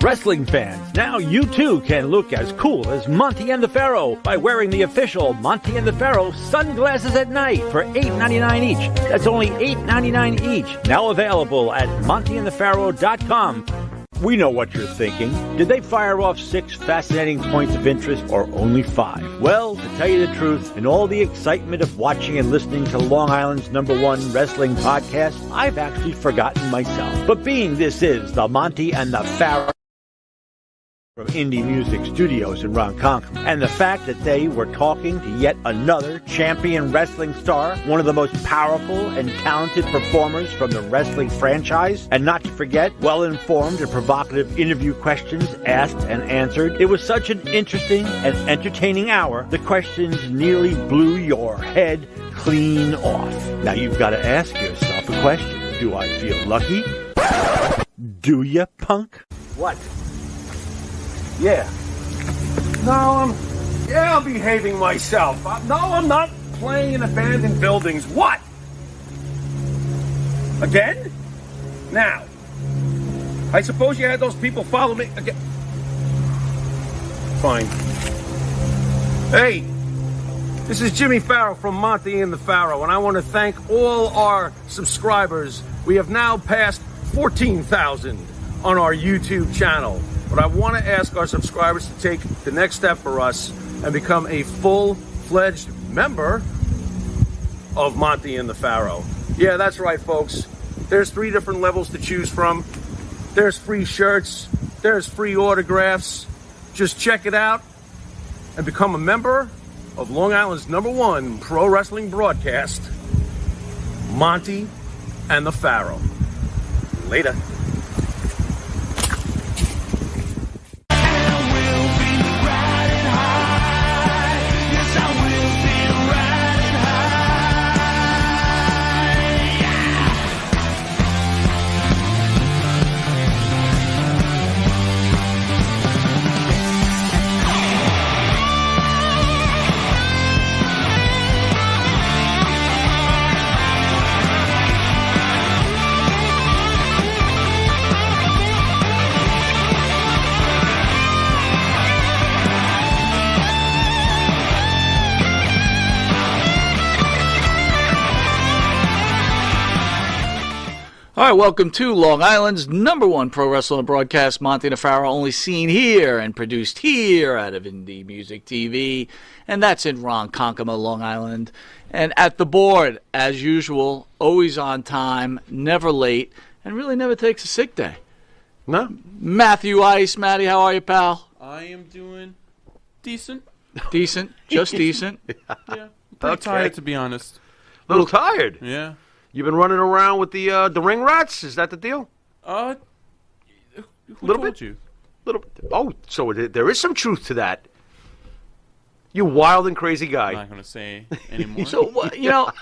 Wrestling fans, now you too can look as cool as Monty and the Pharaoh by wearing the official Monty and the Pharaoh sunglasses at night for $8.99 each. That's only $8.99 each. Now available at montyandthepharaoh.com. We know what you're thinking. Did they fire off 6 fascinating points of interest or only 5? Well, to tell you the truth, in all the excitement of watching and listening to Long Island's #1 wrestling podcast, I've actually forgotten myself. But being this is the Monty and the Pharaoh from Indie Music Studios in Ronkonkoma, and the fact that they were talking to yet another champion wrestling star, one of the most powerful and talented performers from the wrestling franchise, and not to forget well-informed and provocative interview questions asked and answered. It was such an interesting and entertaining hour, the questions nearly blew your head clean off. Now you've got to ask yourself a question. Do I feel lucky? Do ya, punk? What? Yeah. No, I'm behaving myself. No, I'm not playing in abandoned buildings. What? Again? Now, I suppose you had those people follow me again. Fine. Hey, this is Jimmy Farrow from Monty and the Pharaoh, and I want to thank all our subscribers. We have now passed 14,000 on our YouTube channel. But I want to ask our subscribers to take the next step for us and become a full-fledged member of Monty and the Pharaoh. Yeah, that's right, folks. There's 3 different levels to choose from. There's free shirts. There's free autographs. Just check it out and become a member of Long Island's #1 pro wrestling broadcast, Monty and the Pharaoh. Later. All right, welcome to Long Island's #1 pro wrestling broadcast, Monty and the Pharaoh, only seen here and produced here out of Indie Music TV, and that's in Ronkonkoma, Long Island. And at the board, as usual, always on time, never late, and really never takes a sick day. No. Matthew Ice. Matty, how are you, pal? I am doing decent. Decent? Just decent? Yeah. Pretty tired, to be honest. A little tired. Yeah. You've been running around with the ring rats? Is that the deal? Who Little told bit? you? Little. Oh, so there is some truth to that. You wild and crazy I'm guy. not going to say anymore. So,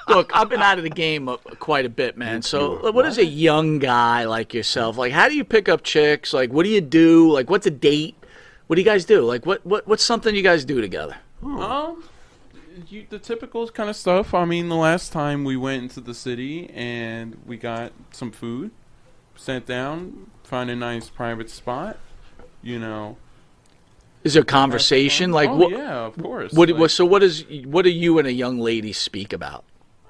look, I've been out of the game quite a bit, man. So what is a young guy like yourself? Like, how do you pick up chicks? Like, what do you do? Like, what's a date? What do you guys do? Like, what's something you guys do together? The typical kind of stuff. I mean, the last time we went into the city and we got some food, sat down, found a nice private spot, Is there conversation? Like, yeah, of course. What do you and a young lady speak about?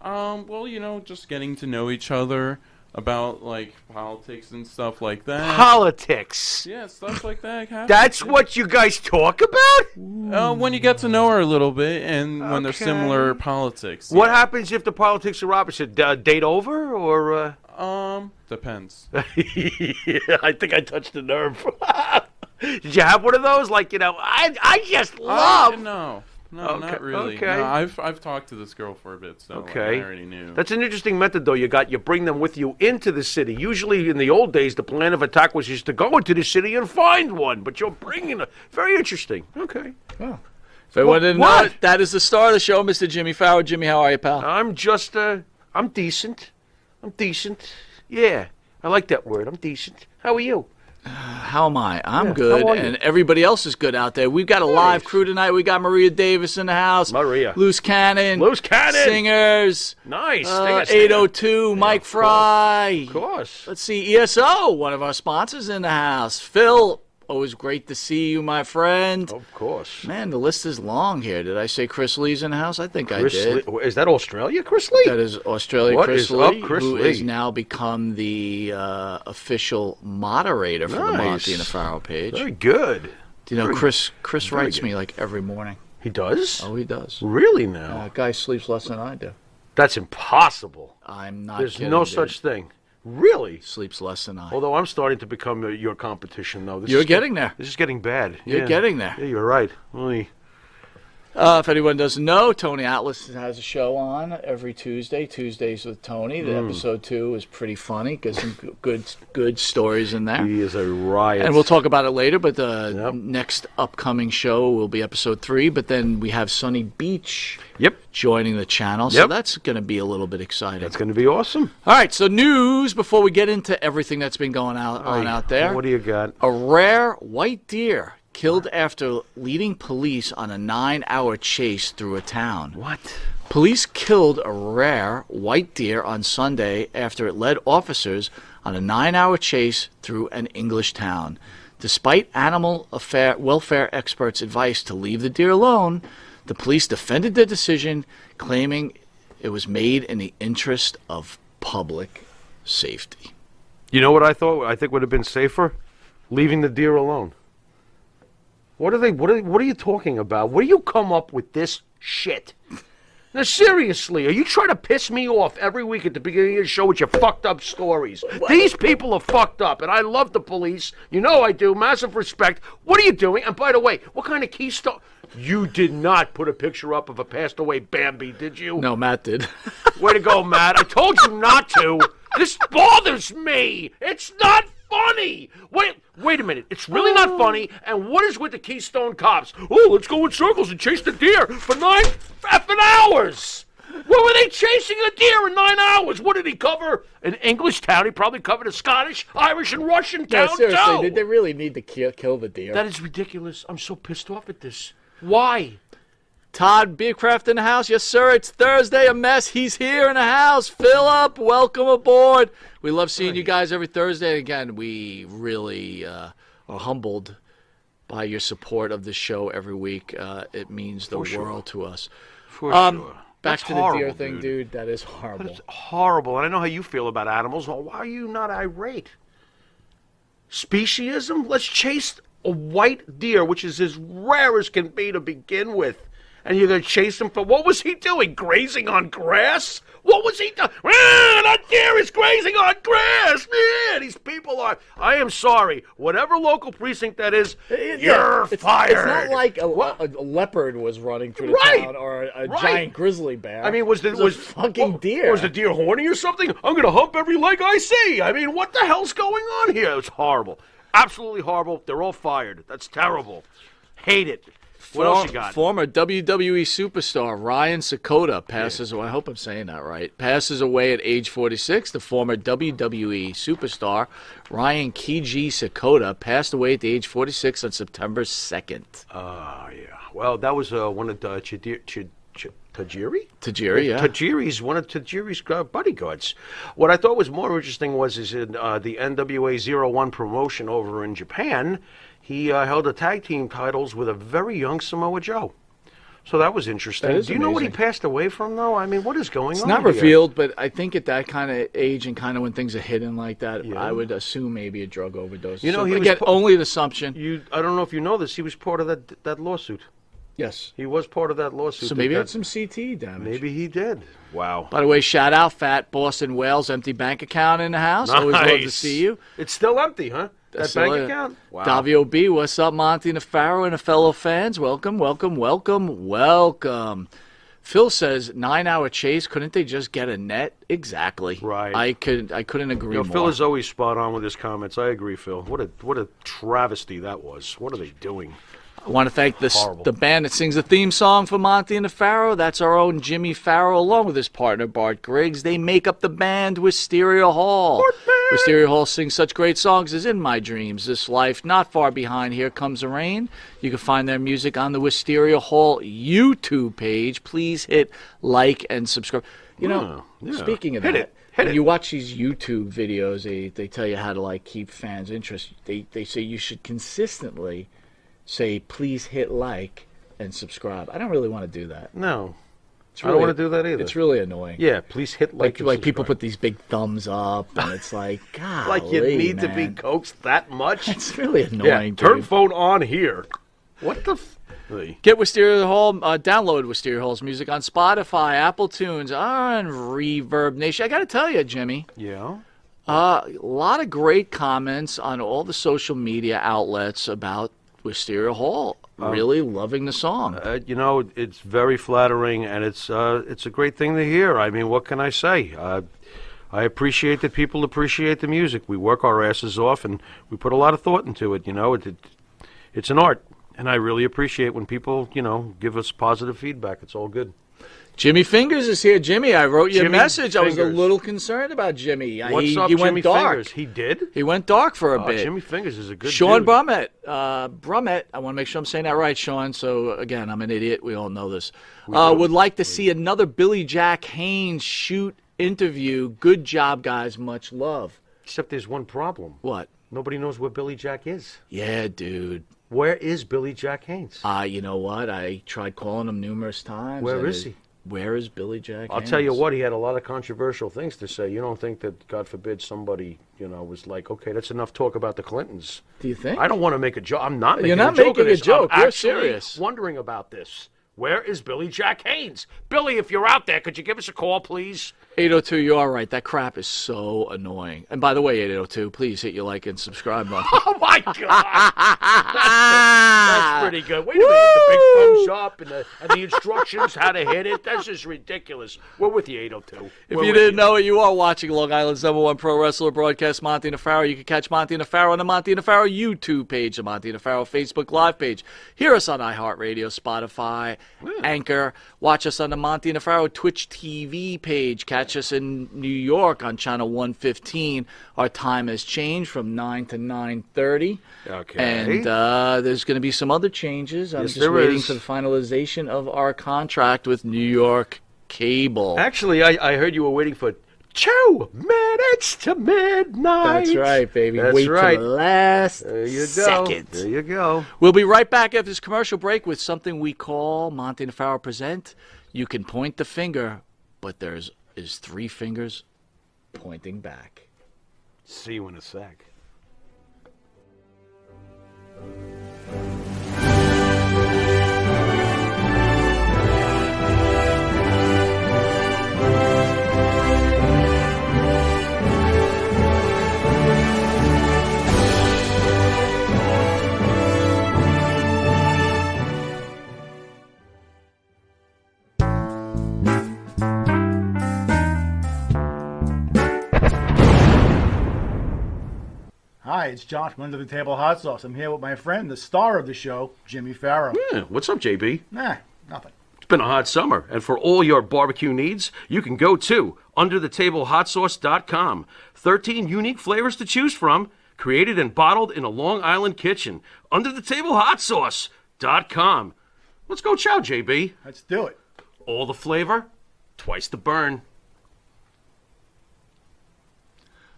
Well, just getting to know each other about, like, politics and stuff like that. Politics. Yeah, stuff like that happens. That's what you guys talk about? When you get to know her a little bit and when there's similar politics. What happens if the politics are opposite? Date over or? Depends. Yeah, I think I touched a nerve. Did you have one of those? Like, I just love. No, Okay, not really. okay. No, I've talked to this girl for a bit, so Okay. I already knew. That's an interesting method, though. You bring them with you into the city. Usually, in the old days, the plan of attack was just to go into the city and find one. But you're bringing very interesting. Okay. Oh. If I wanted to know it, that is the star of the show, Mr. Jimmy Farrow. Jimmy, how are you, pal? I'm just, I'm decent. I'm decent. Yeah, I like that word. I'm decent. How are you? How am I? I'm Yeah, good, how are you? and everybody else is good out there. We've got a live crew tonight. We got Maria Davis in the house. Maria. Loose Cannon. Loose Cannon. Singers. Nice. 802, Mike Fry. Of course. Let's see, ESO, one of our sponsors in the house. Phil, always great to see you, my friend. Of course. Man, the list is long here. Did I say Chris Lee's in the house? I think I Chris did. Lee, is that Australia, Chris Lee? That is Australia What Chris is Lee, up, Chris who Lee? has now become the official moderator for the Nice. Monty and the Pharaoh page. Very good. Do you know, Chris very writes good. me like every morning. He does? Oh, he does. Really now? Guy sleeps less than I do. That's impossible. I'm not There's kidding, no dude. such thing. Really? Sleeps less than I. Although I'm starting to become your competition, though. You're getting there. This is getting bad. You're getting there. Yeah, you're right. Only If anyone doesn't know, Tony Atlas has a show on every Tuesday, Tuesdays with Tony. The episode 2 is pretty funny. Got some good stories in there. he is a riot. And we'll talk about it later, but the Yep. next upcoming show will be episode 3. But then we have Sunny Beach Yep. joining the channel, so Yep. that's going to be a little bit exciting. That's going to be awesome. All right, so news before we get into everything that's been going on out there. What do you got? A rare white deer killed after leading police on a 9-hour chase through a town. What? Police killed a rare white deer on Sunday after it led officers on a 9-hour chase through an English town. Despite animal welfare experts' advice to leave the deer alone, the police defended their decision, claiming it was made in the interest of public safety. You know what I thought? I think would have been safer? Leaving the deer alone. What are you talking about? Where do you come up with this shit? Now, seriously, are you trying to piss me off every week at the beginning of the show with your fucked up stories? These people are fucked up, and I love the police. You know I do. Massive respect. What are you doing? And by the way, what kind of keystone? You did not put a picture up of a passed away Bambi, did you? No, Matt did. Way to go, Matt. I told you not to. This bothers me. It's not funny. Wait a minute. It's really not funny. And what is with the Keystone Cops? Oh, let's go in circles and chase the deer for 9 effing hours. What were they chasing a deer in 9 hours? What did he cover? An English town. He probably covered a Scottish, Irish, and Russian No, town, seriously, too. did they really need to kill the deer? That is ridiculous. I'm so pissed off at this. Why? Todd Beercraft in the house. Yes, sir. It's Thursday. A mess. He's here in the house. Philip, welcome aboard. We love seeing you guys every Thursday. Again, we really are humbled by your support of the show every week. It means the world to us. For sure. Back That's to the horrible, deer thing, dude. That is horrible. That's horrible. And I know how you feel about animals. Well, why are you not irate? Speciesism? Let's chase a white deer, which is as rare as can be to begin with. And you're going to chase him for, what was he doing? Grazing on grass? What was he doing? Ah, that deer is grazing on grass. Man, these people are, I am sorry. Whatever local precinct that is, you're fired. It's not like a leopard was running through the Right. town or a Right. giant grizzly bear. I mean, was a fucking deer? Was the deer horny or something? I'm going to hump every leg I see. I mean, what the hell's going on here? It's horrible. Absolutely horrible. They're all fired. That's terrible. Hate it. What else you got? Former WWE superstar Ryan Sakota passes away. I hope I'm saying that right. Passes away at age 46. The former WWE superstar Ryan Keiji Sakota passed away at the age 46 on September 2nd. Yeah. Well, that was one of Tajiri? Tajiri, yeah. Tajiri's one of Tajiri's bodyguards. What I thought was more interesting was in the NWA 01 promotion over in Japan, he held the tag team titles with a very young Samoa Joe. So that was interesting. That is Do you know what he amazing. passed away from, though? I mean, what is going It's on not here? revealed, but I think at that kind of age and kind of when things are hidden like that, Yeah. I would assume maybe a drug overdose. You know, So, he was again, po- only an assumption. I don't know if you know this. He was part of that lawsuit. Yes. He was part of that lawsuit. So maybe that had some CT damage. Maybe he did. Wow. By the way, shout out Fat Boston Wales empty bank account in the house. Always love to Nice. see you. It's still empty, huh? That Still bank it. account? Wow. Davio B, what's up, Monty and the Pharaoh and the fellow fans? Welcome, welcome, welcome, welcome. Phil says 9-hour chase. Couldn't they just get a net? Exactly. Right. I couldn't agree You know, more. Phil is always spot on with his comments. I agree, Phil. What a travesty that was. What are they doing? I want to thank Horrible. the band that sings the theme song for Monty and the Pharaoh. That's our own Jimmy Farrow, along with his partner Bart Griggs. They make up the band with Stereo Hall. Wisteria Hall sings such great songs as In My Dreams, This Life, Not Far Behind, Here Comes the Rain. You can find their music on the Wisteria Hall YouTube page. Please hit like and subscribe. You know, speaking of that, when you watch these YouTube videos, they tell you how to like keep fans' interest. They say you should consistently say, please hit like and subscribe. I don't really want to do that. No. It's I don't want to do that either. It's really annoying. Yeah, please hit like Like people put these big thumbs up, and it's like, God, like you need to be coaxed that much. It's really annoying. Turn dude. phone on here. What the? Get Wisteria Hall, download Wisteria Hall's music on Spotify, Apple Tunes, on Reverb Nation. I got to tell you, Jimmy. Yeah. A lot of great comments on all the social media outlets about Wisteria Hall. Really loving the song. You know, it's very flattering, and it's a great thing to hear. I mean, what can I say? I appreciate that people appreciate the music. We work our asses off, and we put a lot of thought into it. You know, it's an art, and I really appreciate when people, you know, give us positive feedback. It's all good. Jimmy Fingers is here. Jimmy, I wrote you a Jimmy message. I was a Fingers. little concerned about Jimmy. What's up, he Jimmy went dark. Fingers? He did? He went dark for a bit. Jimmy Fingers is a good Sean dude. Brummett, I want to make sure I'm saying that right, Sean. So, again, I'm an idiot. We all know this. Would like to see another Billy Jack Haynes shoot interview. Good job, guys. Much love. Except there's one problem. What? Nobody knows where Billy Jack is. Yeah, dude. Where is Billy Jack Haynes? You know what? I tried calling him numerous times. Where is he? Where is Billy Jack I'll Haynes? tell you what, he had a lot of controversial things to say. You don't think that, God forbid, somebody, you know, was like, okay, that's enough talk about the Clintons. Do you think? I don't want to make a joke. I'm not making You're not a joke making of this. a joke. I'm You're actually serious. wondering about this. Where is Billy Jack Haynes? Billy, if you're out there, could you give us a call, please? 802, you are right. That crap is so annoying. And by the way, 802, please hit your like and subscribe button. Oh, my God. That's pretty good. Wait a minute. The big thumbs up and the instructions, how to hit it. That's just ridiculous. We're with you, 802. If you didn't know it, you are watching Long Island's #1 pro wrestler broadcast, Monty Nefaro. You can catch Monty Nefaro on the Monty Nefaro YouTube page, the Monty Nefaro Facebook Live page. Hear us on iHeartRadio, Spotify, Anchor. Watch us on the Monty Nefaro Twitch TV page. Catch us in New York on channel 115. Our time has changed from 9 to 9:30. Okay. And there's going to be some other changes. I'm Yes, just there waiting is. for the finalization of our contract with New York Cable. Actually, I heard you were waiting for 2 minutes to midnight. That's right, baby. That's Wait right. till the last There you go. second. There you go. We'll be right back after this commercial break with something we call Monty Nefaro Present. You can point the finger, but there's 3 fingers pointing back. See you in a sec. Hi, it's John from Under the Table Hot Sauce. I'm here with my friend, the star of the show, Jimmy Farrow. Yeah, what's up, JB? Nah, nothing. It's been a hot summer, and for all your barbecue needs, you can go to underthetablehotsauce.com. 13 unique flavors to choose from, created and bottled in a Long Island kitchen. Underthetablehotsauce.com. Let's go chow, JB. Let's do it. All the flavor, twice the burn.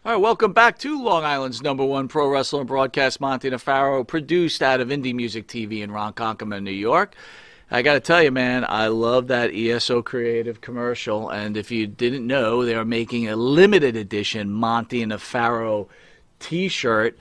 All right, welcome back to Long Island's #1 pro wrestling broadcast, Monty Nefaro, produced out of Indie Music TV in Ronkonkoma, New York. I got to tell you, man, I love that ESO Creative commercial. And if you didn't know, they are making a limited edition Monty Nefaro T-shirt,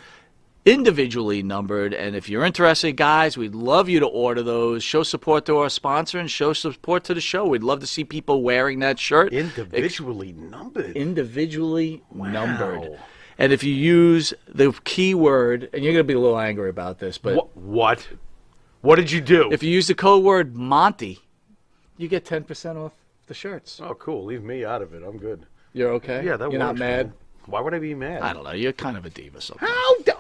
individually numbered. And if you're interested, guys, we'd love you to order those. Show support to our sponsor and show support to the show. We'd love to see people wearing that shirt. Individually numbered. Individually numbered. And if you use the keyword, and you're going to be a little angry about this, but What? What did you do? if you use the code word Monty, you get 10% off the shirts. Oh, cool. Leave me out of it. I'm good. You're okay? Yeah, that You're not works, mad? man. Why would I be mad? I don't know. You're kind of a diva sometimes.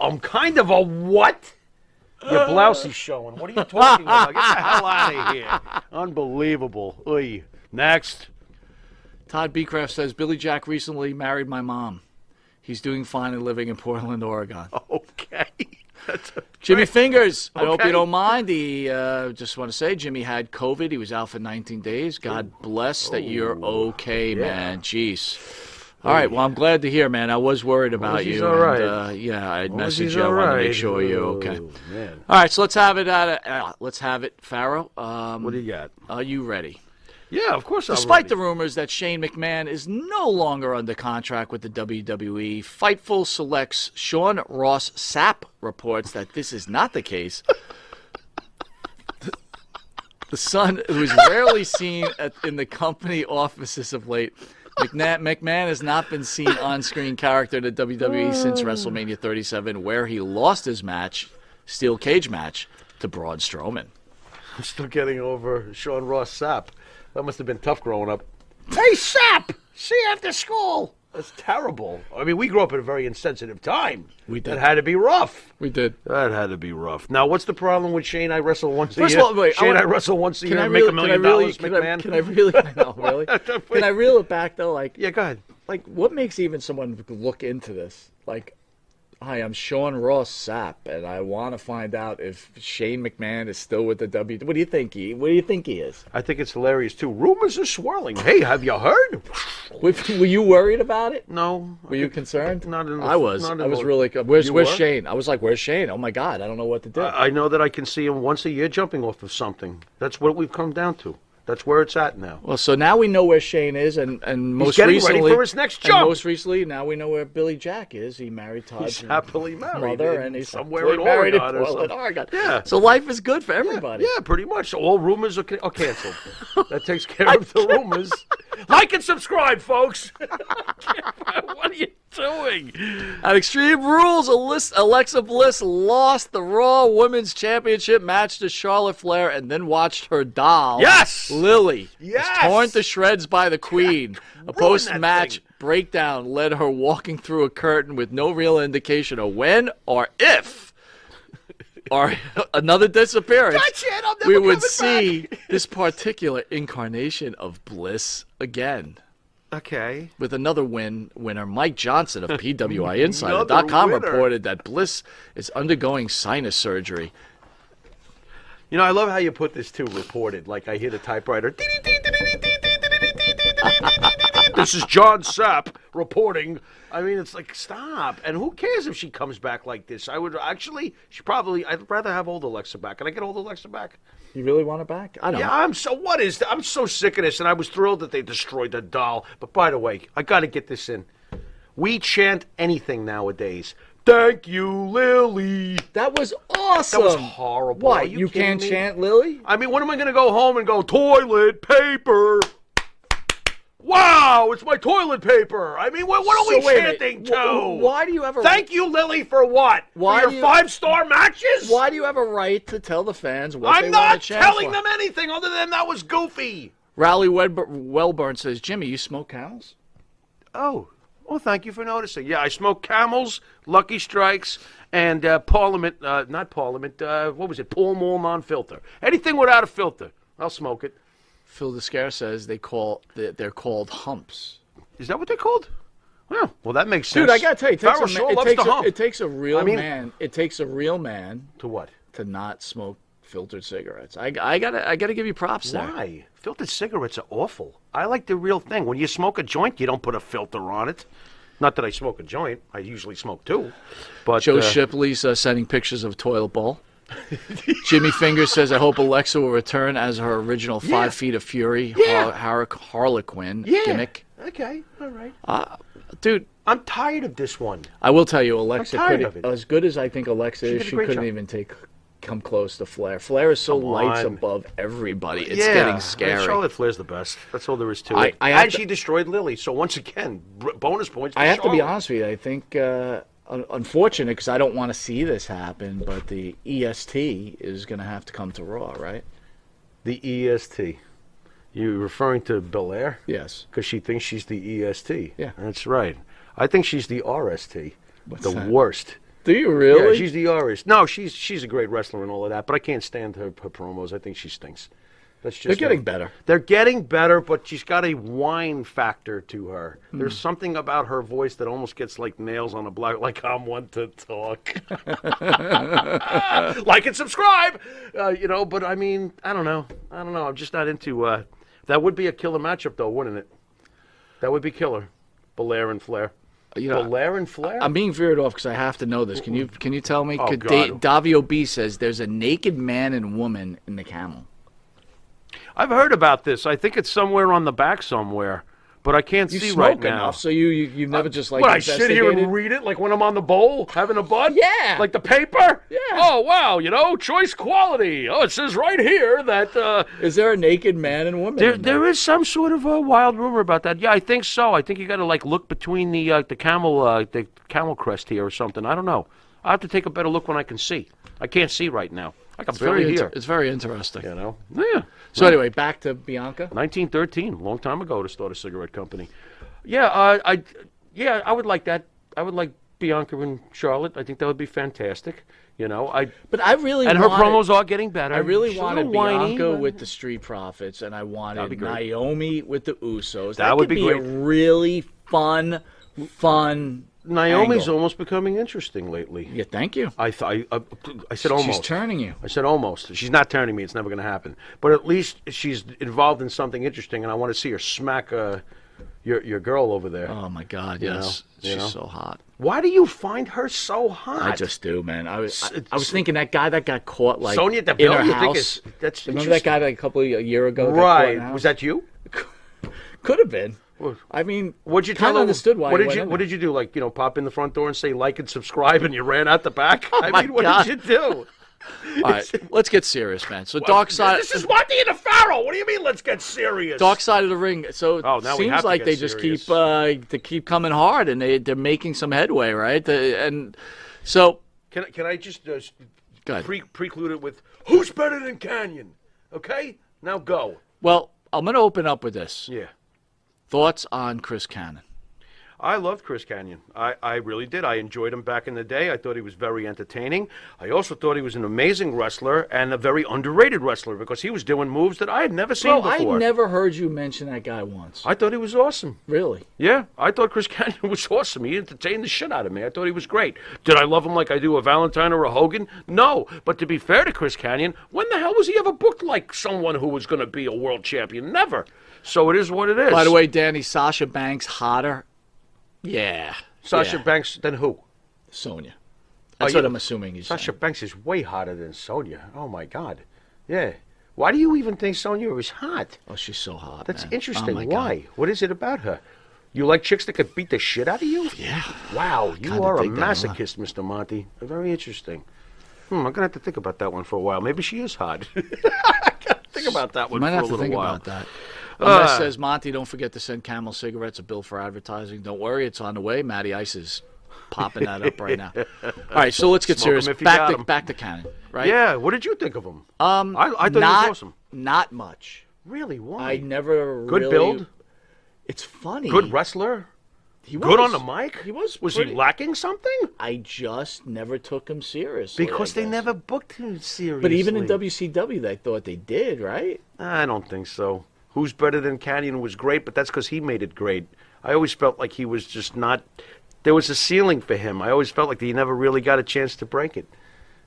I'm kind of a what? Your blouse is showing. What are you talking about? Get the hell out of here. Unbelievable. Oy. Next. Todd Beecraft says, Billy Jack recently married my mom. He's doing fine and living in Portland, Oregon. Okay. Jimmy Fingers, I hope Okay. you don't mind. He just want to say Jimmy had COVID. He was out for 19 days. God bless that you're okay, man. Jeez. All right. Well, I'm glad to hear, man. I was worried about he's you. all right. And, yeah, I'd Well, message he's you. I all wanted to make right. sure you're okay. Oh, man. All right. So let's have it. Let's have it, Pharaoh. What do you got? Are you ready? Yeah, of course I'm Despite ready. the rumors that Shane McMahon is no longer under contract with the WWE, Fightful Select's Sean Ross Sapp reports that this is not the case. The Sun, who is rarely seen in the company offices of late, McMahon has not been seen on-screen character in the WWE since WrestleMania 37, where he lost his match, steel cage match, to Braun Strowman. I'm still getting over Sean Ross Sapp. That must have been tough growing up. Hey, Sapp! See you after school! That's terrible. I mean, we grew up at a very insensitive time. We did. That had to be rough. We did. That had to be rough. Now, what's the problem with Shane? I wrestle once a First year. of all, wait, Shane, I wrestle once a year and make $1 million, McMahon. Can I really? No, really? Can I reel it back though? Like, Yeah, go ahead. like what makes even someone look into this? Like, hi, I'm Sean Ross Sapp, and I want to find out if Shane McMahon is still with the WWE. What do you think What do you think he is? I think it's hilarious, too. Rumors are swirling. Hey, have you heard? Were you worried about it? No. Were you concerned? Not in the- I was. not in I was the- really. Where's You were? Shane? I was like, where's Shane? Oh my God, I don't know what to do. I know that I can see him once a year jumping off of something. That's what we've come down to. That's where it's at now. Well, so now we know where Shane is, and most getting recently, ready for his next and jump. most recently, now we know where Billy Jack is. He married Todd's He's happily married. mother, and he's somewhere happily in married Oregon in or Portland, something. Oregon. Yeah. So life is good for everybody. Yeah, pretty much. All rumors are canceled. That takes care of the rumors. Like and subscribe, folks. What are you doing? At Extreme Rules, Alexa Bliss lost the Raw Women's Championship match to Charlotte Flair, and then watched her doll, Yes! Lily, Yes! was torn to shreds by the Queen. A post-match thing. breakdown led her walking through a curtain with no real indication of when or if, or another disappearance, That's it, I'm never we would coming see back. this particular incarnation of Bliss again. Okay. With another winner, Mike Johnson of Another PWIinsider.com winner. reported that Bliss is undergoing sinus surgery. You know, I love how you put this too, reported. Like I hear the typewriter. This is John Sapp reporting. I mean, it's like, stop. And who cares if she comes back like this? I would actually, I'd rather have old Alexa back. Can I get old Alexa back? You really want it back? I don't. Yeah, I'm so sick of this, and I was thrilled that they destroyed the doll. But by the way, I got to get this in. We chant anything nowadays. Thank you, Lily. That was awesome. That was horrible. What? Are you kidding can't me? chant Lily? I mean, when am I going to go home and go, toilet paper? Wow, it's my toilet paper. I mean, what are we wait a minute. chanting to? Why do you have a Thank you, Lily, for what? Why for do your you- 5-star matches? Why do you have a right to tell the fans what they I'm want not to chant telling for? them anything other than that was goofy. Rowley Wellburn says, Jimmy, you smoke Camels? Oh, well, thank you for noticing. Yeah, I smoke Camels, Lucky Strikes, and Parliament, not Parliament, what was it? Pall Mall non-filter. Anything without a filter, I'll smoke it. Phil Descare says they're called humps. Is that what they're called? Well, that makes sense. Dude, I gotta tell you, Farrah sure loves to hump. it takes a real mean- man. It takes a real man To what? to not smoke filtered cigarettes. I gotta give you props there. Why? Filtered cigarettes are awful. I like the real thing. When you smoke a joint, you don't put a filter on it. Not that I smoke a joint. I usually smoke two. But Joe Shipley's sending pictures of toilet bowl. Jimmy Fingers says, I hope Alexa will return as her original 5 Feet of Fury Harlequin gimmick. Okay, all right. Dude, I'm tired of this one. I will tell you, Alexa I'm tired could of it. as good as I think Alexa She is, did a she great couldn't job. even come close to Flair. Flair is so Come lights on. above everybody. It's Yeah, getting scary. Charlotte Flair's the best. That's all there is to I- it. I have And to- she destroyed Lily. So once again, bonus points for I have to be Charlotte. honest with you. I think, unfortunate, because I don't want to see this happen, but the EST is going to have to come to Raw, right? The EST. You referring to Belair? Yes. Because she thinks she's the EST. Yeah. That's right. I think she's the RST. What's the that? worst. Do you really? Yeah, she's the RST. No, she's a great wrestler and all of that, but I can't stand her promos. I think she stinks. That's just They're getting me. better. They're getting better, but she's got a whine factor to her. There's something about her voice that almost gets like nails on a block, like I'm one to talk. Like and subscribe, But I mean, I don't know. I'm just not into. That would be a killer matchup, though, wouldn't it? That would be killer. Belair and Flair. Belair and Flair. I'm being veered off because I have to know this. Can you tell me? Oh, God. Davio B says there's a naked man and woman in the camel. I've heard about this. I think it's somewhere on the back somewhere, but I can't You see smoke right now. enough, so you've never just like What, I sit here and investigated? read it like when I'm on the bowl having a bud? Yeah. Like the paper? Yeah. Oh, wow, choice quality. Oh, it says right here that Is there a naked man and woman? in there is some sort of a wild rumor about that. Yeah, I think so. I think you got to like look between the camel crest here or something. I don't know. I have to take a better look when I can see. I can't see right now. I can barely hear. It's very interesting. Yeah. So anyway, back to Bianca. 1913, long time ago to start a cigarette company. Yeah, I would like that. I would like Bianca and Charlotte. I think that would be fantastic. But I really and her promos are getting better. I really She's a wanted little whiny, Bianca but- with the Street Profits, and I That'd be wanted great. Naomi with the Usos. That would could be a great. really fun. Naomi's angle. almost becoming interesting lately. Yeah, thank you. I said almost. She's turning you. I said almost. She's not turning me. It's never going to happen. But at least she's involved in something interesting, and I want to see her smack your girl over there. Oh my God, You yes, know, you she's know? so hot. Why do you find her so hot? I just do, man. I was thinking that guy that got caught like Sonya in Deville, her you think house. that's Remember that guy like a year ago? got caught in right? her house? Was that you? Could have been. I mean, What'd you kind tell of her? understood why. What he did went you in What there. did you do? Like pop in the front door and say like and subscribe, and you ran out the back. I my mean, what God. did you do? All right, let's get serious, man. So Dark Side. This is Monty and the Pharaoh. What do you mean? Let's get serious. Dark Side of the Ring. So Oh, it now we have seems to like get they just serious. keep coming hard, and they're making some headway, right? And so Can I just Go ahead. preclude it with who's better than Canyon? Okay, now go. well, I'm going to open up with this. Yeah. Thoughts on Chris Cannon? I loved Chris Canyon. I really did. I enjoyed him back in the day. I thought he was very entertaining. I also thought he was an amazing wrestler and a very underrated wrestler because he was doing moves that I had never seen Bro, I before. never heard you mention that guy once. I thought he was awesome. Really? Yeah, I thought Chris Canyon was awesome. He entertained the shit out of me. I thought he was great. Did I love him like I do a Valentine or a Hogan? No. But to be fair to Chris Canyon, when the hell was he ever booked like someone who was going to be a world champion? Never. So it is what it is. By the way, Danny, Sasha Banks hotter? Yeah. Sasha Yeah. Banks, then who? Sonya. That's Oh, what yeah. I'm assuming he's Sasha saying. Banks is way hotter than Sonya. Oh, my God. Yeah. Why do you even think Sonya is hot? Oh, she's so hot. That's man. interesting. Oh, my Why? God. What is it about her? You like chicks that could beat the shit out of you? Yeah. Wow, you Kinda are a dig that a lot. masochist, Mr. Monty. Very interesting. I'm going to have to think about that one for a while. Maybe she is hot. I got to think about that You one might for have a to little think while. about that. Unless says, Monty, don't forget to send Camel cigarettes a bill for advertising. Don't worry, it's on the way. Matty Ice is popping that up right now. All right, so let's get Smoke 'em serious. if you got 'em. Back to Cannon, right? Yeah, what did you think of him? I thought he not, was awesome. Not much. Really? Why? I never Good really... build? It's funny. Good wrestler? He Good on was. the mic? He was Was pretty- he lacking something? I just never took him seriously. Because I they guess. never booked him seriously. But even in WCW, they thought they did, right? I don't think so. Who's Better Than Canyon was great, but that's because he made it great. I always felt like he was just not... There was a ceiling for him. I always felt like he never really got a chance to break it.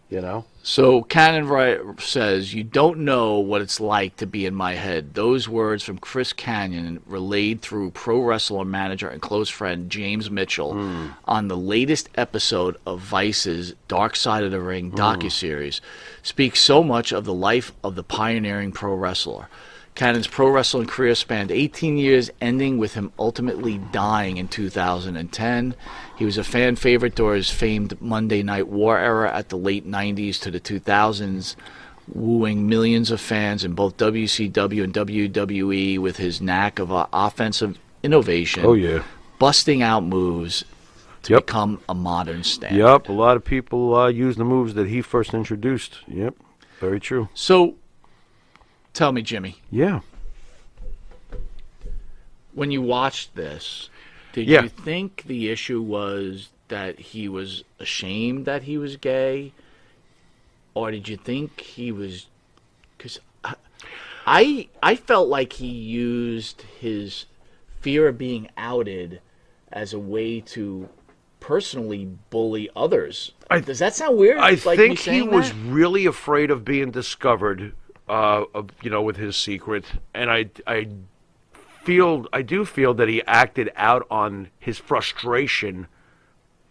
You know? So Cannon says, you don't know what it's like to be in my head. Those words from Chris Canyon relayed through pro wrestler manager and close friend James Mitchell on the latest episode of Vice's Dark Side of the Ring docuseries speak so much of the life of the pioneering pro wrestler. Cannon's pro wrestling career spanned 18 years, ending with him ultimately dying in 2010. He was a fan favorite during his famed Monday Night War era at the late 90s to the 2000s, wooing millions of fans in both WCW and WWE with his knack of offensive innovation, yeah. busting out moves to Yep. become a modern standard. Yep, a lot of people use the moves that he first introduced. Yep, very true. So, tell me, Jimmy, Yeah. when you watched this, did Yeah. you think the issue was that he was ashamed that he was gay? Or did you think he was... Because I felt like he used his fear of being outed as a way to personally bully others. Does that sound weird? I like think me saying he was that? really afraid of being discovered, with his secret, and I do feel that he acted out on his frustration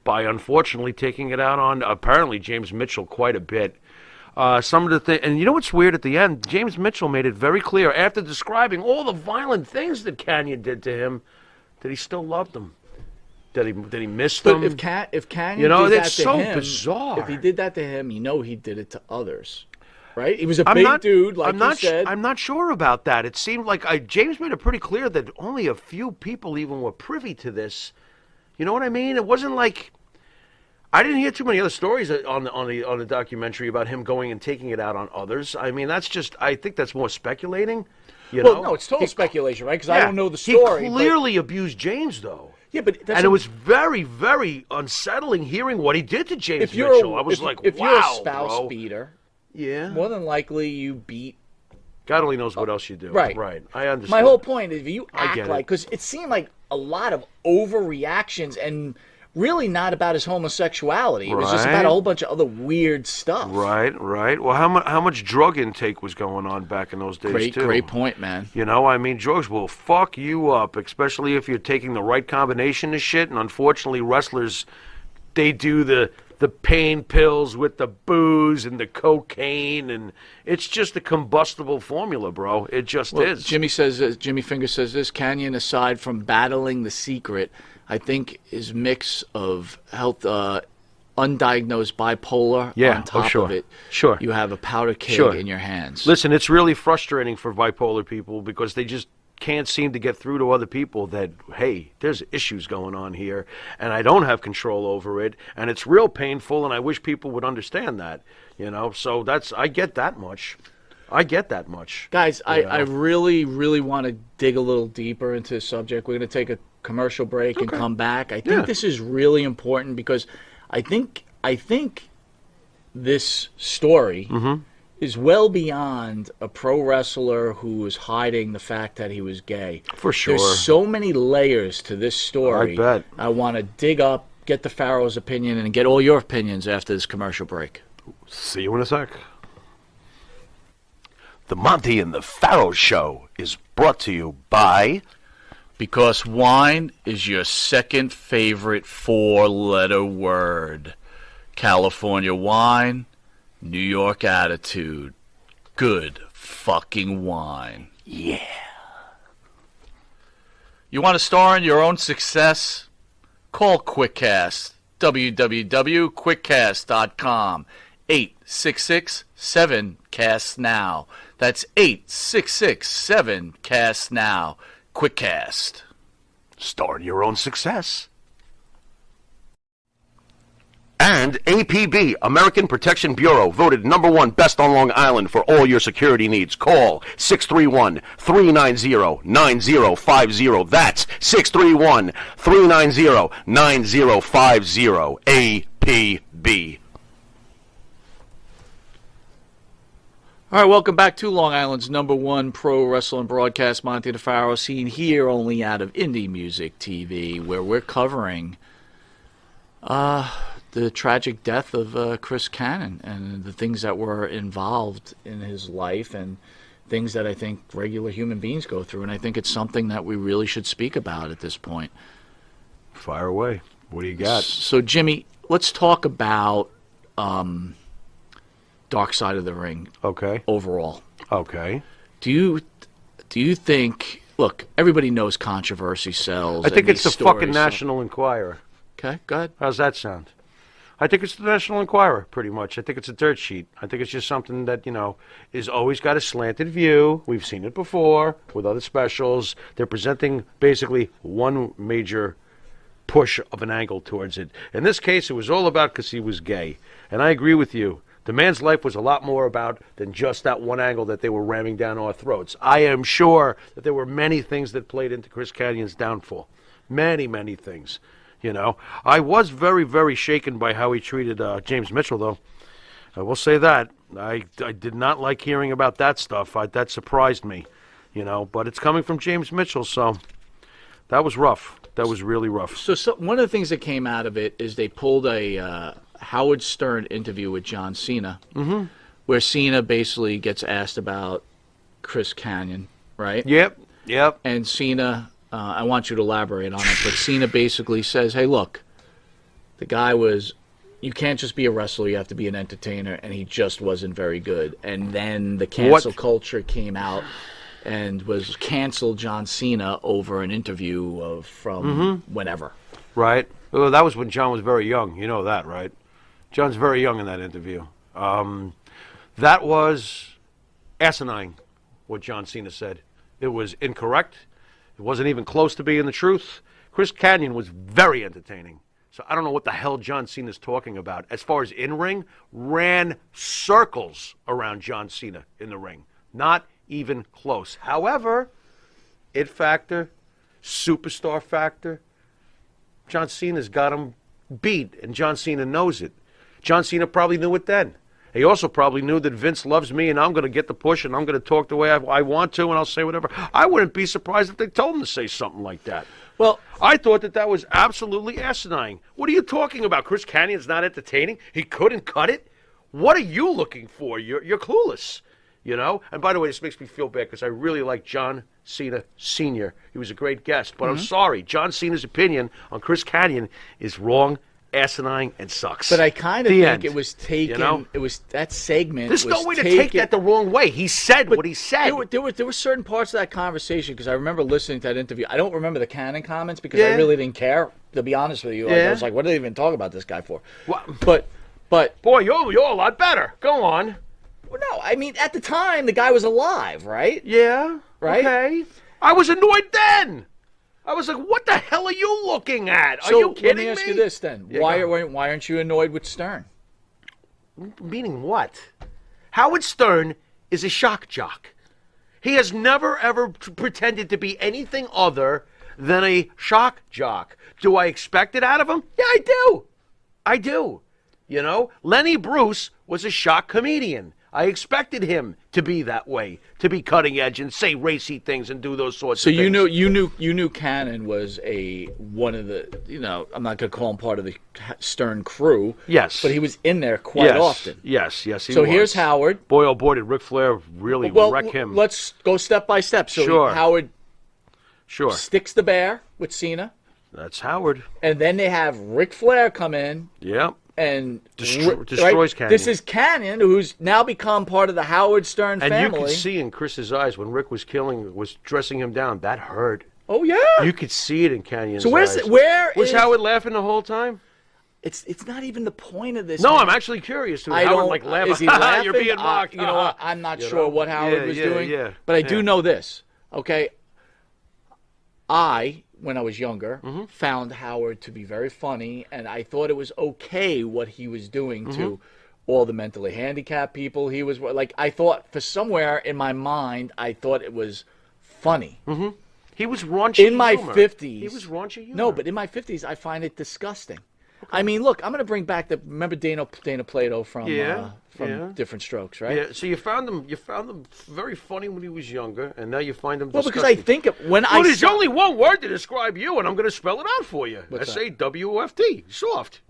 by unfortunately taking it out on apparently James Mitchell quite a bit. Some of the things, and you know what's weird at the end? James Mitchell made it very clear after describing all the violent things that Canyon did to him that he still loved him. That he missed But them. if Canyon You know, did that it's to so him, bizarre. If he did that to him, he did it to others. Right? He was a I'm big not, dude, like I'm not you said. I'm not sure about that. It seemed like James made it pretty clear that only a few people even were privy to this. You know what I mean? It wasn't like I didn't hear too many other stories on the documentary about him going and taking it out on others. I mean, I think that's more speculating. You know? No, it's total speculation, right? Because I don't know the story. He clearly abused James, though. Yeah, but And it was very, very unsettling hearing what he did to James if you're Mitchell. I was like, if wow, you're a spouse bro. beater, Yeah. more than likely you beat. God only knows what else you do. Right. Right. I understand. My whole point is, if you I act get it. like, because it seemed like a lot of overreactions and really not about his homosexuality. It was just Right. about a whole bunch of other weird stuff. Right. Well, how much drug intake was going on back in those days, too? Great point, man. You know, I mean, drugs will fuck you up, especially if you're taking the right combination of shit. And unfortunately, wrestlers, they do the pain pills with the booze and the cocaine, and it's just a combustible formula, bro. It just is. Jimmy Finger says this: Canyon, aside from battling the secret, I think his mix of health, undiagnosed bipolar Yeah, on top sure. of it. Sure. You have a powder keg Sure. in your hands. Listen, it's really frustrating for bipolar people because they just can't seem to get through to other people that, hey, there's issues going on here, and I don't have control over it, and it's real painful, and I wish people would understand that, you know? So I get that much. Guys, I really, really want to dig a little deeper into the subject. We're going to take a commercial break and come back. I think this is really important because I think this story is well beyond a pro wrestler who was hiding the fact that he was gay. For sure. There's so many layers to this story. I bet. I want to dig up, get the Pharaoh's opinion, and get all your opinions after this commercial break. See you in a sec. The Monty and the Pharaoh Show is brought to you by... Because wine is your second favorite four-letter word. California wine, New York attitude. Good fucking wine. Yeah. You want to star in your own success? Call QuickCast. www.quickcast.com. 866-7-CAST-NOW. That's 866-7-CAST-NOW. QuickCast. Star in your own success. And APB, American Protection Bureau, voted #1 best on Long Island for all your security needs. Call 631-390-9050. That's 631-390-9050. APB. All right, welcome back to Long Island's #1 pro wrestling broadcast, Monty DeFaro, seen here only out of Indie Music TV, where we're covering the tragic death of Chris Cannon and the things that were involved in his life and things that I think regular human beings go through. And I think it's something that we really should speak about at this point. Fire away. What do you got? So, Jimmy, let's talk about Dark Side of the Ring. Okay. Overall. Okay. Do you think? Look, everybody knows controversy sells. I think and it's the these fucking stories National Enquirer. Okay, go ahead. How's that sound? I think it's the National Enquirer, pretty much. I think it's a dirt sheet. I think it's just something that, is always got a slanted view. We've seen it before with other specials. They're presenting basically one major push of an angle towards it. In this case, it was all about because he was gay. And I agree with you. The man's life was a lot more about than just that one angle that they were ramming down our throats. I am sure that there were many things that played into Chris Canyon's downfall. Many, many things. I was very, very shaken by how he treated James Mitchell, though. I will say that. I did not like hearing about that stuff. That surprised me, But it's coming from James Mitchell, so that was rough. That was really rough. So one of the things that came out of it is they pulled a Howard Stern interview with John Cena, where Cena basically gets asked about Chris Kanyon, right? Yep. And Cena, I want you to elaborate on it, but Cena basically says, hey, look, the guy you can't just be a wrestler, you have to be an entertainer, and he just wasn't very good. And then the cancel culture came out and was canceled John Cena over an interview from whenever. Right. Well, that was when John was very young. You know that, right? John's very young in that interview. That was asinine, what John Cena said. It was incorrect. It wasn't even close to being the truth. Chris Kanyon was very entertaining. So I don't know what the hell John Cena's talking about. As far as in-ring, ran circles around John Cena in the ring. Not even close. However, it factor, superstar factor, John Cena's got him beat, and John Cena knows it. John Cena probably knew it then. He also probably knew that Vince loves me, and I'm going to get the push, and I'm going to talk the way I want to, and I'll say whatever. I wouldn't be surprised if they told him to say something like that. Well, I thought that was absolutely asinine. What are you talking about? Chris Kanyon's not entertaining? He couldn't cut it? What are you looking for? You're clueless, And by the way, this makes me feel bad because I really like John Cena Sr. He was a great guest, but I'm sorry. John Cena's opinion on Chris Kanyon is wrong, asinine, and sucks. But I kind of think it was taken. It was that segment. There's no way to take that the wrong way. He said what he said. There were certain parts of that conversation because I remember listening to that interview. I don't remember the Kanyon comments because I really didn't care. To be honest with you, I was like, "What are they even talking about this guy for?" What? But boy, you're a lot better. Go on. Well, no, I mean at the time the guy was alive, right? Yeah. Right. Okay. I was annoyed then. I was like, what the hell are you looking at? Are you kidding me? Let me ask you this then. Yeah, why aren't you annoyed with Stern? Meaning what? Howard Stern is a shock jock. He has never, ever pretended to be anything other than a shock jock. Do I expect it out of him? Yeah, I do. I do. Lenny Bruce was a shock comedian. I expected him to be that way, to be cutting edge and say racy things and do those sorts of things. So you knew Kanyon was one of the, I'm not going to call him part of the Stern crew. Yes. But he was in there quite often. Yes, he was. So here's Howard. Boy, oh boy, did Ric Flair really wreck him. Let's go step by step. So Howard sticks the bear with Cena. That's Howard. And then they have Ric Flair come in. Yep. And destroys Kanyon. This is Kanyon, who's now become part of the Howard Stern family. And you could see in Chris's eyes when Rick was dressing him down, that hurt. Oh yeah. You could see it in Canyon's eyes. So was Howard laughing the whole time? It's not even the point of this. No, I'm actually curious. Howard laughing. Is he laughing? You're being mocked. You know what? I'm not sure what Howard was doing. Yeah. But I do know this. Okay. When I was younger, found Howard to be very funny, and I thought it was okay what he was doing to all the mentally handicapped people. He was like, I thought for somewhere in my mind, I thought it was funny. He was raunchy. In my 50s, he was raunchy humor. No, but in my 50s, I find it disgusting. Okay. I mean, look, I'm going to bring back remember Dana Plato from Different Strokes, right? Yeah. So you found him very funny when he was younger, and now you find him disgusting. Well, because I think there's only one word to describe you, and I'm going to spell it out for you. SAWFT. Soft.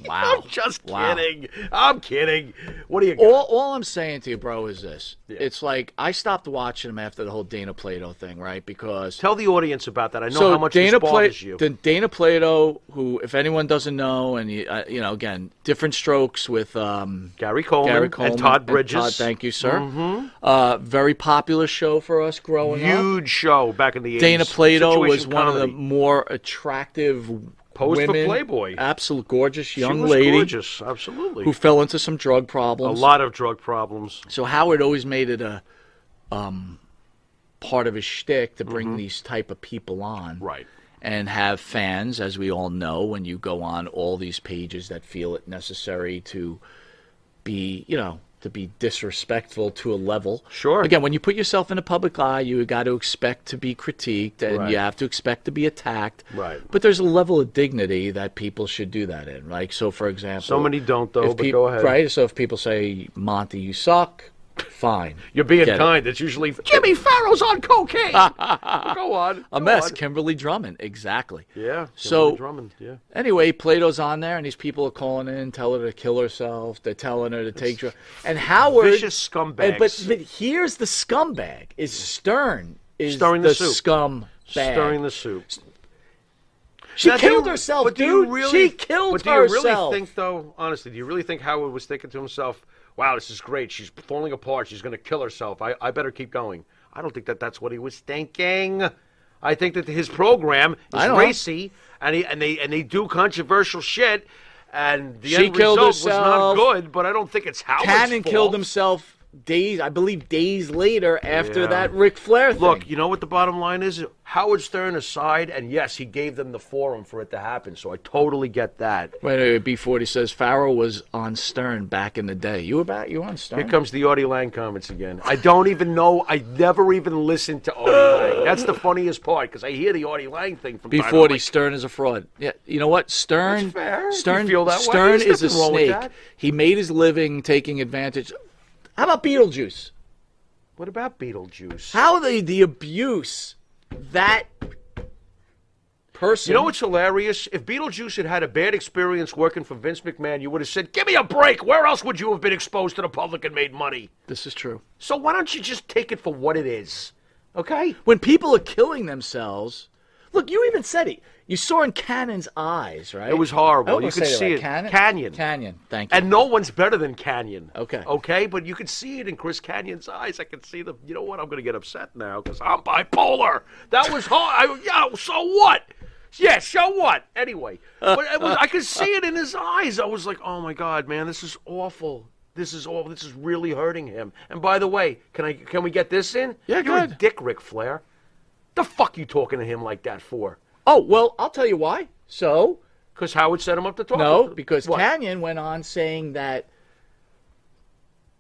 Wow. I'm just kidding. I'm kidding. What do you got? All I'm saying to you, bro, is this. Yeah. It's like I stopped watching him after the whole Dana Plato thing, right? Because tell the audience about that. I know how much this bothers you. Dana Plato, who, if anyone doesn't know, and again, Different Strokes with Gary Coleman and Todd Bridges. Todd, thank you, sir. Very popular show for us growing up. Huge show back in the 80s. Dana Plato was one of the more attractive posed women, for Playboy. Absolute gorgeous young lady. Gorgeous, absolutely. Who fell into some drug problems. A lot of drug problems. So Howard always made it a part of his shtick to bring these type of people on. Right. And have fans, as we all know, when you go on all these pages that feel it necessary to be, to be disrespectful to a level. Sure. Again, when you put yourself in a public eye, you got to expect to be critiqued, and Right. you have to expect to be attacked. Right. But there's a level of dignity that people should do that in, right? So, for example, So many don't, though, if but go ahead. Right. So if people say, Monty, you suck, fine. You're being Get it. kind. It's usually Jimmy Farrow's on cocaine. Go on. A go mess. on. Kimberly Drummond, exactly. Yeah. So- Kimberly Drummond. Yeah. Anyway, Plato's on there, and these people are calling in, telling her to kill herself. They're telling her to take drugs. And Howard, Vicious scumbags. But here's the scumbag: is Stern is Stirring the soup. scumbag. Stirring the soup. She Now, do killed you- herself, but do dude. you really- She killed But do you herself. really think, though, honestly, do you really think Howard was thinking to himself, wow, this is great. She's falling apart. She's going to kill herself. I better keep going. I don't think that's what he was thinking. I think that his program is I don't know. racy, and they do controversial shit, and the She end killed result was herself. not good, but I don't think it's Howard's Cannon fault. killed himself days later after that Ric Flair thing. Look, you know what the bottom line is? Howard Stern aside, and yes, he gave them the forum for it to happen, so I totally get that. Wait, B40 says Farrell was on Stern back in the day. You were on Stern? Here comes the Artie Lang comments again. I don't even know. I never even listened to Artie Lang. That's the funniest part because I hear the Artie Lang thing from time to B40, time. Stern is a fraud. Yeah, you know what? Stern, That's fair. If you Stern, feel that way, Stern there's is a nothing wrong with snake. that. He made his living taking advantage. How about Beetlejuice? What about Beetlejuice? How the abuse that person? You know what's hilarious? If Beetlejuice had had a bad experience working for Vince McMahon, you would have said, give me a break. Where else would you have been exposed to the public and made money? This is true. So why don't you just take it for what it is? Okay? When people are killing themselves, look, you even said it. You saw in Cannon's eyes, right? It was horrible. I You almost could say see right. it. Cannon? Canyon. Canyon. Thank you. And no one's better than Canyon. Okay. Okay, but you could see it in Chris Canyon's eyes. I could see the. You know what? I'm going to get upset now because I'm bipolar. That was hard. Yeah. So what? Yeah. So what? Anyway, but I could see it in his eyes. I was like, oh my God, man, this is awful. This is awful. This is really hurting him. And by the way, can we get this in? Yeah, You're a good. dick, Ric Flair. The fuck you talking to him like that for? Oh, well, I'll tell you why. So, Because Howard set him up to talk. no, because What? Canyon went on saying that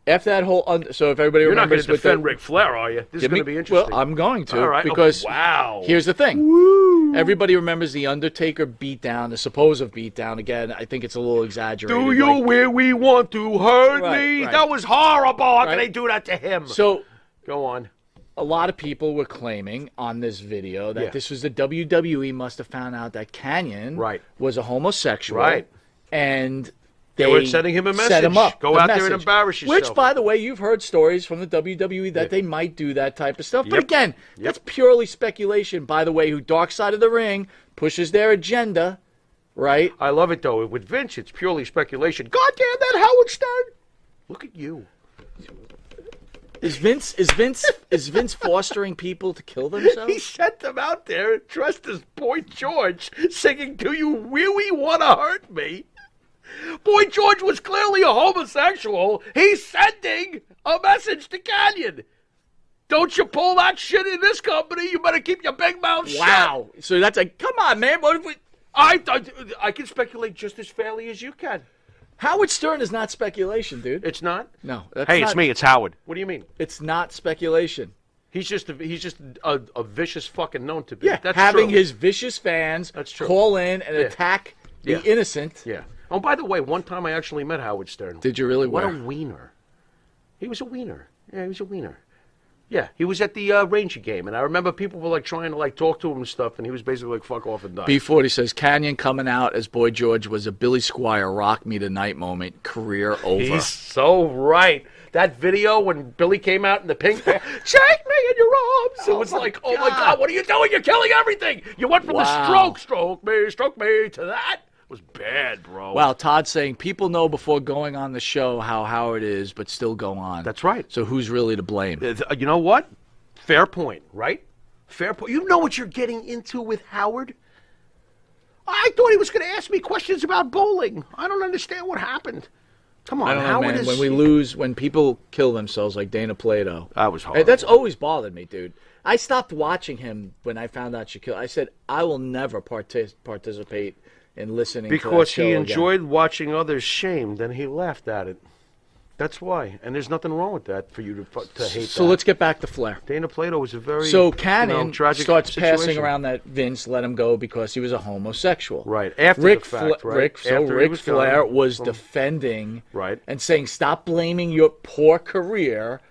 after that whole... so if everybody You're not going remembers... to with defend the- Ric Flair, are you? This is Give me- going to be interesting. Well, I'm going to. All right. Because Oh, wow. here's the thing. Everybody remembers the Undertaker beatdown, the supposed beatdown. Again, I think it's a little exaggerated. Do you like- where we want to hurt Right, me? right. That was horrible. How can Right. they do that to him? So... Go on. a lot of people were claiming on this video that Yeah. this was the WWE must have found out that Canyon Right. was a homosexual. Right. And They were sending him a set him message. up. Go a out there and message. embarrass yourself. Which, by the way, you've heard stories from the WWE that they might do that type of stuff. But Yep. again, that's purely speculation. By the way, who Dark Side of the Ring pushes their agenda, right? I love it, though. With Vince, it's purely speculation. God damn that Howard Stern. Look at you. Is Vince fostering people to kill themselves? He sent them out there and dressed as Boy George, singing, do you really want to hurt me? Boy George was clearly a homosexual. He's sending a message to Canyon. Don't you pull that shit in this company. You better keep your big mouth shut. Wow. So that's like, come on, man. What if we... I can speculate just as fairly as you can. Howard Stern is not speculation, dude. It's not? No. That's Hey, not, it's me. It's Howard. What do you mean? It's not speculation. He's just a vicious fucking known to be. Yeah, That's having true. his vicious fans That's true. call in and Yeah. attack the Yeah. innocent. Yeah. Oh, by the way, one time I actually met Howard Stern. Did you really? What Where? a wiener. He was a wiener. Yeah, he was a wiener. Yeah, he was at the Ranger game, and I remember people were like trying to like talk to him and stuff, and he was basically like, "Fuck off and die." B40 says Canyon coming out as Boy George was a Billy Squire rock me tonight moment. Career over. He's so right. That video when Billy came out in the pink pants, take me in your arms. It was like, oh my God, what are you doing? You're killing everything. You went from the Wow. stroke me, to that. It was bad, bro. Wow, Todd saying people know before going on the show how Howard is, but still go on. That's right. So who's really to blame? You know what? Fair point, right? Fair point. You know what you're getting into with Howard? I thought he was going to ask me questions about bowling. I don't understand what happened. Come on, I don't know, Howard man. is... When we lose, when people kill themselves like Dana Plato. That was horrible. That's always bothered me, dude. I stopped watching him when I found out Shaquille. I said, I will never participate in listening to that Because show he again. enjoyed watching others shamed, and he laughed at it. That's why, and there's nothing wrong with that for you to hate. So let's get back to Flair. Dana Plato was a very Cannon tragic starts situation. passing around that Vince let him go because he was a homosexual. Right after the fact, right? Ric Flair was defending and saying, "Stop blaming your poor career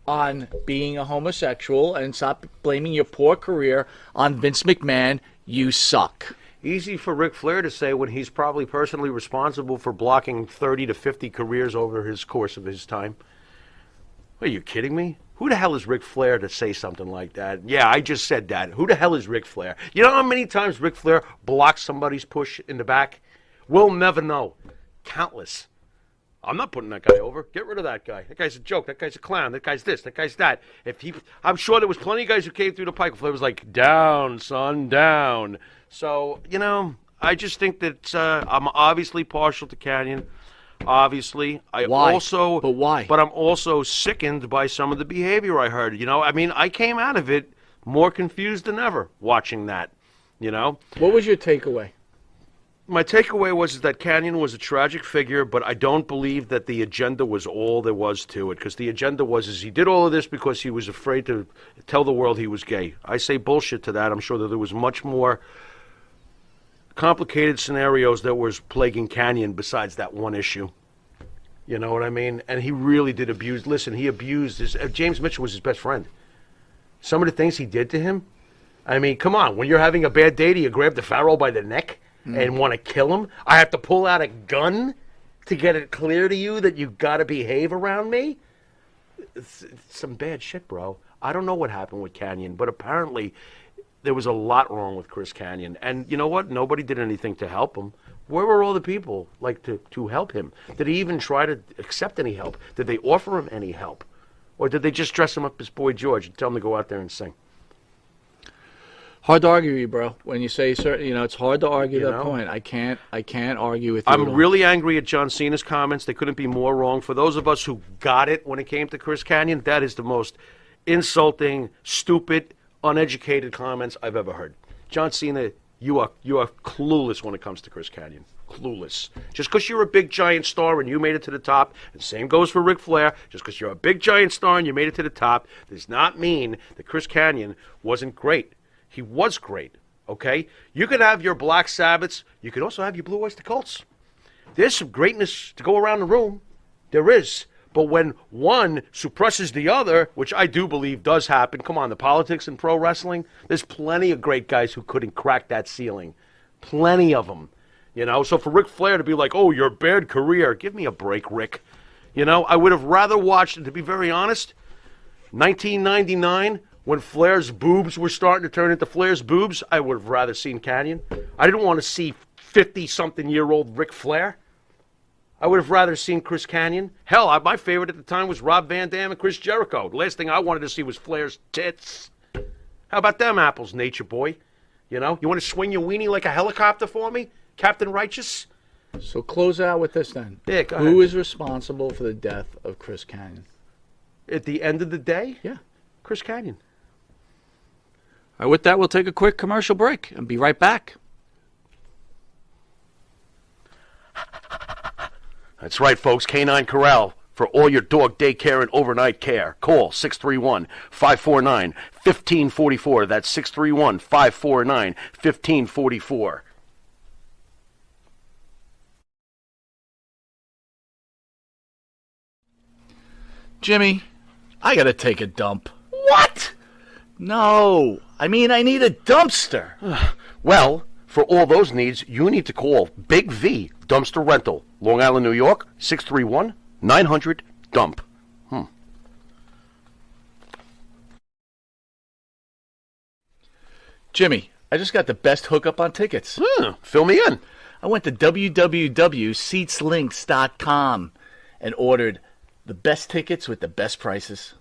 on being a homosexual, and stop blaming your poor career on Vince McMahon. You suck." Easy for Ric Flair to say when he's probably personally responsible for blocking 30 to 50 careers over his course of his time. Are you kidding me? Who the hell is Ric Flair to say something like that? Yeah, I just said that. Who the hell is Ric Flair? You know how many times Ric Flair blocked somebody's push in the back? We'll never know. Countless. I'm not putting that guy over. Get rid of that guy. That guy's a joke. That guy's a clown. That guy's this. That guy's that. I'm sure there was plenty of guys who came through the pike. Flair was like, down, son, down. So, I just think that I'm obviously partial to Canyon. Obviously. Why? But why? But I'm also sickened by some of the behavior I heard. I came out of it more confused than ever watching that. What was your takeaway? My takeaway was that Canyon was a tragic figure, but I don't believe that the agenda was all there was to it, because the agenda was he did all of this because he was afraid to tell the world he was gay. I say bullshit to that. I'm sure that there was much more complicated scenarios that was plaguing Canyon besides that one issue. You know what I mean? And he really did abuse. Listen, he abused James Mitchell was his best friend. Some of the things he did to him. I mean, come on. When you're having a bad day, do you grab the Pharaoh by the neck and want to kill him? I have to pull out a gun to get it clear to you that you got to behave around me? It's some bad shit, bro. I don't know what happened with Canyon, but apparently there was a lot wrong with Chris Canyon. And you know what? Nobody did anything to help him. Where were all the people to help him? Did he even try to accept any help? Did they offer him any help? Or did they just dress him up as Boy George and tell him to go out there and sing? Hard to argue with you, bro. When you say certain, it's hard to argue that point. I can't argue with you. I'm really angry at John Cena's comments. They couldn't be more wrong. For those of us who got it when it came to Chris Canyon, that is the most insulting, stupid, uneducated comments I've ever heard. John Cena, you are clueless when it comes to Chris Canyon. Clueless. Just because you're a big giant star and you made it to the top, and same goes for Ric Flair, just because you're a big giant star and you made it to the top, does not mean that Chris Canyon wasn't great. He was great, okay? You can have your Black Sabbaths. You can also have your Blue Oyster Cults. There's some greatness to go around the room. There is. But when one suppresses the other, which I do believe does happen, come on, the politics in pro wrestling, there's plenty of great guys who couldn't crack that ceiling. Plenty of them. So for Ric Flair to be like, oh, your bad career, give me a break, Rick. I would have rather watched, and to be very honest, 1999, when Flair's boobs were starting to turn into Flair's boobs, I would have rather seen Canyon. I didn't want to see 50-something-year-old Ric Flair. I would have rather seen Chris Canyon. Hell, my favorite at the time was Rob Van Dam and Chris Jericho. The last thing I wanted to see was Flair's tits. How about them apples, Nature Boy? You want to swing your weenie like a helicopter for me, Captain Righteous? So close out with this then. Yeah, go ahead. Who is responsible for the death of Chris Canyon? At the end of the day? Yeah. Chris Canyon. All right, with that, we'll take a quick commercial break and be right back. That's right, folks. Canine Corral for all your dog daycare and overnight care. Call 631-549-1544. That's 631-549-1544. Jimmy, I got to take a dump. What? No, I need a dumpster. Well, for all those needs, you need to call Big V Dumpster Rental, Long Island, New York, 631-900-DUMP. Jimmy, I just got the best hookup on tickets. Fill me in. I went to www.seatslinks.com and ordered the best tickets with the best prices.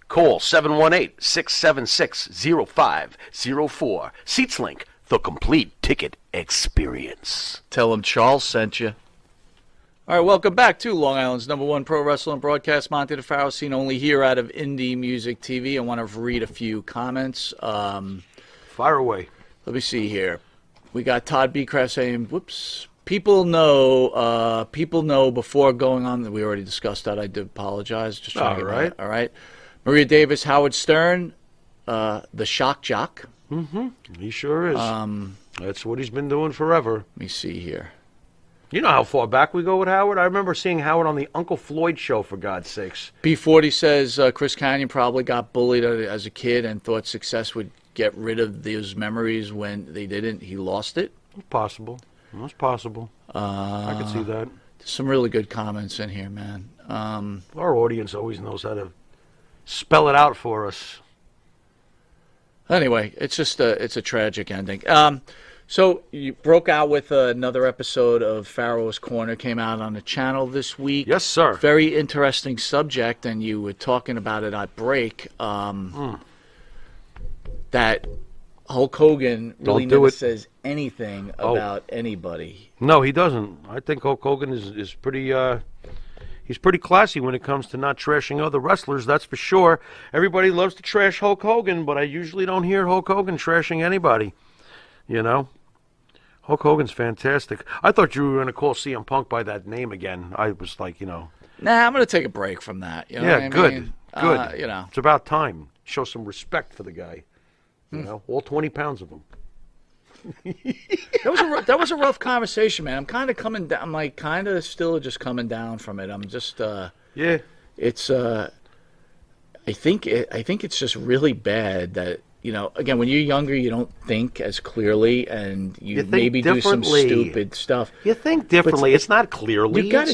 Call 718-676-0504. SeatsLink, the complete ticket experience. Tell them Charles sent you. All right, welcome back to Long Island's #1 pro wrestling broadcast. Monty DeFaro, seen only here out of Indie Music TV. I want to read a few comments. Fire away. Let me see here. We got Todd Becraft saying, whoops, People know before going on. We already discussed that. I do apologize. Just trying to get right. that. All right. Maria Davis, Howard Stern, the shock jock. He sure is. That's what he's been doing forever. Let me see here. You know how far back we go with Howard? I remember seeing Howard on the Uncle Floyd show, for God's sakes. B40 says Chris Canyon probably got bullied as a kid and thought success would get rid of those memories. When they didn't, he lost it. Possible. That's possible. I could see that. Some really good comments in here, man. Our audience always knows how to spell it out for us. Anyway, it's just it's a tragic ending. So you broke out with another episode of Pharaoh's Corner, came out on the channel this week. Yes, sir. Very interesting subject, and you were talking about it at break. That Hulk Hogan really never says anything about anybody. No, he doesn't. I think Hulk Hogan is pretty he's pretty classy when it comes to not trashing other wrestlers, that's for sure. Everybody loves to trash Hulk Hogan, but I usually don't hear Hulk Hogan trashing anybody. You know? Hulk Hogan's fantastic. I thought you were going to call CM Punk by that name again. I was like, you know. Nah, I'm going to take a break from that. You know Yeah, what I good. mean? Good. You know. It's about time. Show some respect for the guy. You know? All 20 pounds of him. That was a rough conversation, man. I'm kind of coming down. I'm like kind of still just coming down from it. I'm just Yeah. it's I think it's just really bad that, you know, again, when you're younger you don't think as clearly and you think maybe do some differently. stupid stuff. You think differently. It's not clearly. You got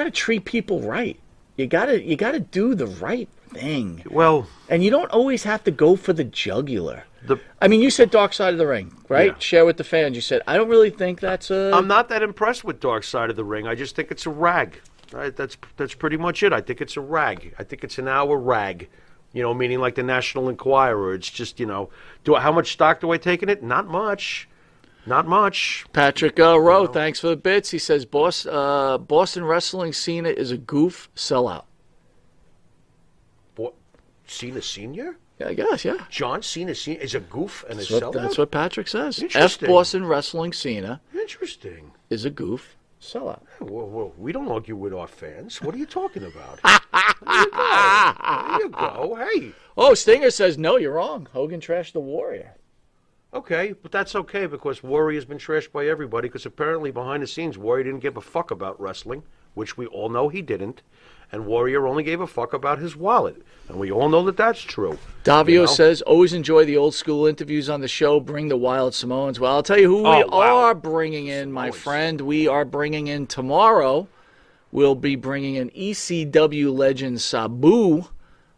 to treat people right. You got to do the right thing. Well, And you don't always have to go for the jugular. the I mean, you said Dark Side of the Ring, right? Yeah. Share with the fans. You said, I don't really think that's a... I'm not that impressed with Dark Side of the Ring. I just think it's a rag. Right? That's pretty much it. I think it's a rag. I think it's an hour rag. You know, meaning like the National Enquirer. It's just, you know, how much stock do I take in it? Not much. Not much. Patrick Rowe, thanks for the bits. He says, Boston wrestling Cena is a goof sellout. Cena Sr.? Yeah, I guess, yeah. John Cena Sr. is a goof and a sellout? That's what Patrick says. F Interesting. Boston wrestling Cena Interesting. is a goof sellout. Well, we don't argue with our fans. What are you talking about? There you go. Hey. Oh, Stinger says, no, you're wrong. Hogan trashed the Warrior. Okay, but that's okay because Warrior's been trashed by everybody because apparently behind the scenes Warrior didn't give a fuck about wrestling, which we all know he didn't, and Warrior only gave a fuck about his wallet, and we all know that that's true. Davio says, always enjoy the old school interviews on the show. Bring the Wild Samoans. Well, I'll tell you who we are bringing in, my friend. We are bringing in tomorrow. We'll be bringing in ECW legend Sabu.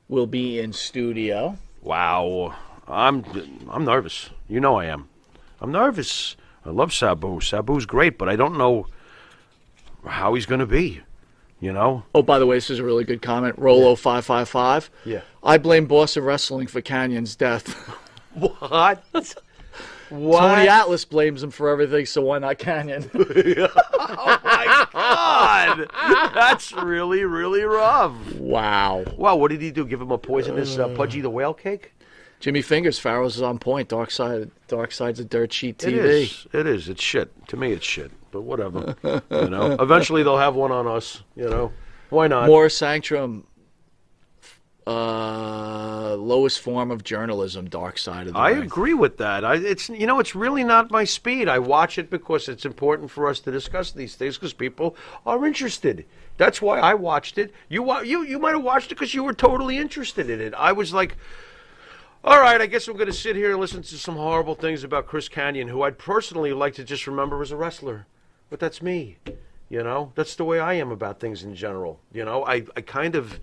Will be in studio. Wow, I'm nervous. You know I am. I'm nervous. I love Sabu. Sabu's great, but I don't know how he's going to be. You know? Oh, by the way, this is a really good comment. Rolo555. Yeah. I blame Boston Wrestling for Canyon's death. What? Tony Atlas blames him for everything, so why not Canyon? Oh my God! That's really, really rough. Wow. Wow, what did he do? Give him a poisonous Pudgy the Whale cake? Jimmy Fingers, Farrell's is on point. Dark Side's a dirt sheet TV. It is. It's shit. To me, it's shit. But whatever. You know. Eventually, they'll have one on us. You know. Why not? Morris Sanctrum, lowest form of journalism. Dark Side of the Ring. I agree with that. It's really not my speed. I watch it because it's important for us to discuss these things because people are interested. That's why I watched it. You might have watched it because you were totally interested in it. I was like, all right, I guess I'm going to sit here and listen to some horrible things about Chris Kanyon, who I'd personally like to just remember as a wrestler. But that's me. You know, that's the way I am about things in general. You know, I kind of,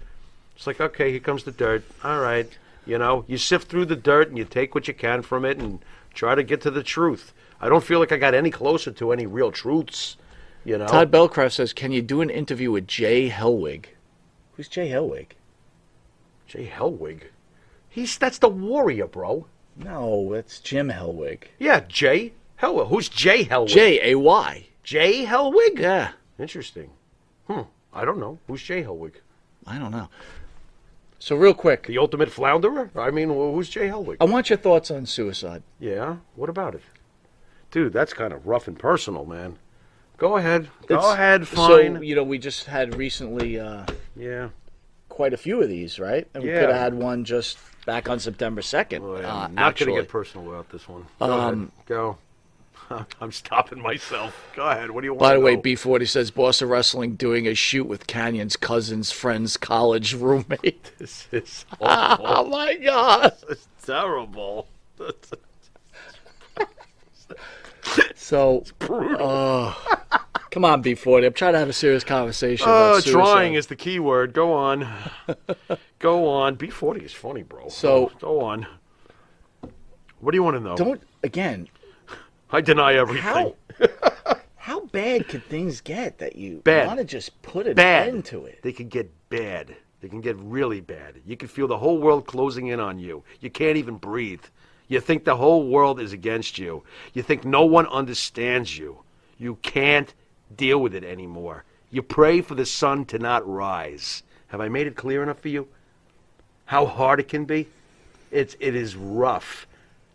it's like, okay, here comes the dirt. All right. You know, you sift through the dirt and you take what you can from it and try to get to the truth. I don't feel like I got any closer to any real truths, you know. Todd Belcraft says, can you do an interview with Jay Hellwig? Who's Jay Hellwig? Jay Hellwig? That's the Warrior, bro. No, that's Jim Hellwig. Yeah, Jay Hellwig. Who's Jay Hellwig? Jay. Jay Hellwig? Yeah. Interesting. I don't know. Who's Jay Hellwig? I don't know. So real quick, The ultimate flounderer? I mean, who's Jay Hellwig? I want your thoughts on suicide. Yeah? What about it? Dude, that's kind of rough and personal, man. Go ahead. Go It's- ahead, fine. So, you know, we just had recently Yeah. quite a few of these, right? And we Yeah. could have had one just back on September 2nd. Well, I'm not going actually. to get personal about this one. Go ahead. Go. I'm stopping myself. Go ahead. What do you want By the to way, know? B40 says Boston Wrestling doing a shoot with Canyon's cousin's friend's college roommate. This is Oh my God! It's terrible. So, Brutal. come on, B40. I'm trying to have a serious conversation. Oh, about suicide. trying is the key word. Go on. Go on. B40 is funny, bro. So- go on. What do you want to know? Don't again. I deny everything. How how bad could things get that you Bad. want to just put an Bad. end to it? They can get bad. They can get really bad. You can feel the whole world closing in on you. You can't even breathe. You think the whole world is against you. You think no one understands you. You can't deal with it anymore. You pray for the sun to not rise. Have I made it clear enough for you? How hard it can be? It is rough.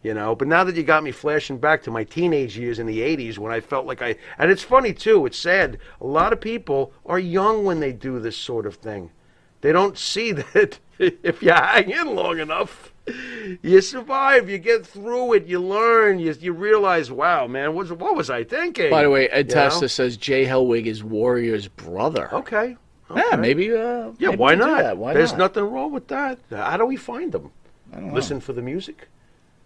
You know, but now that you got me flashing back to my teenage years in the 80s when I felt like and it's funny too, it's sad. A lot of people are young when they do this sort of thing. They don't see that if you hang in long enough, you survive, you get through it, you learn, you realize, wow, man, what was I thinking? By the way, Ed You know? Testa says Jay Hellwig is Warrior's brother. Okay. Yeah, maybe. Yeah, maybe why we do not? that. Why There's not? nothing wrong with that. How do we find them? I don't know. Listen for the music.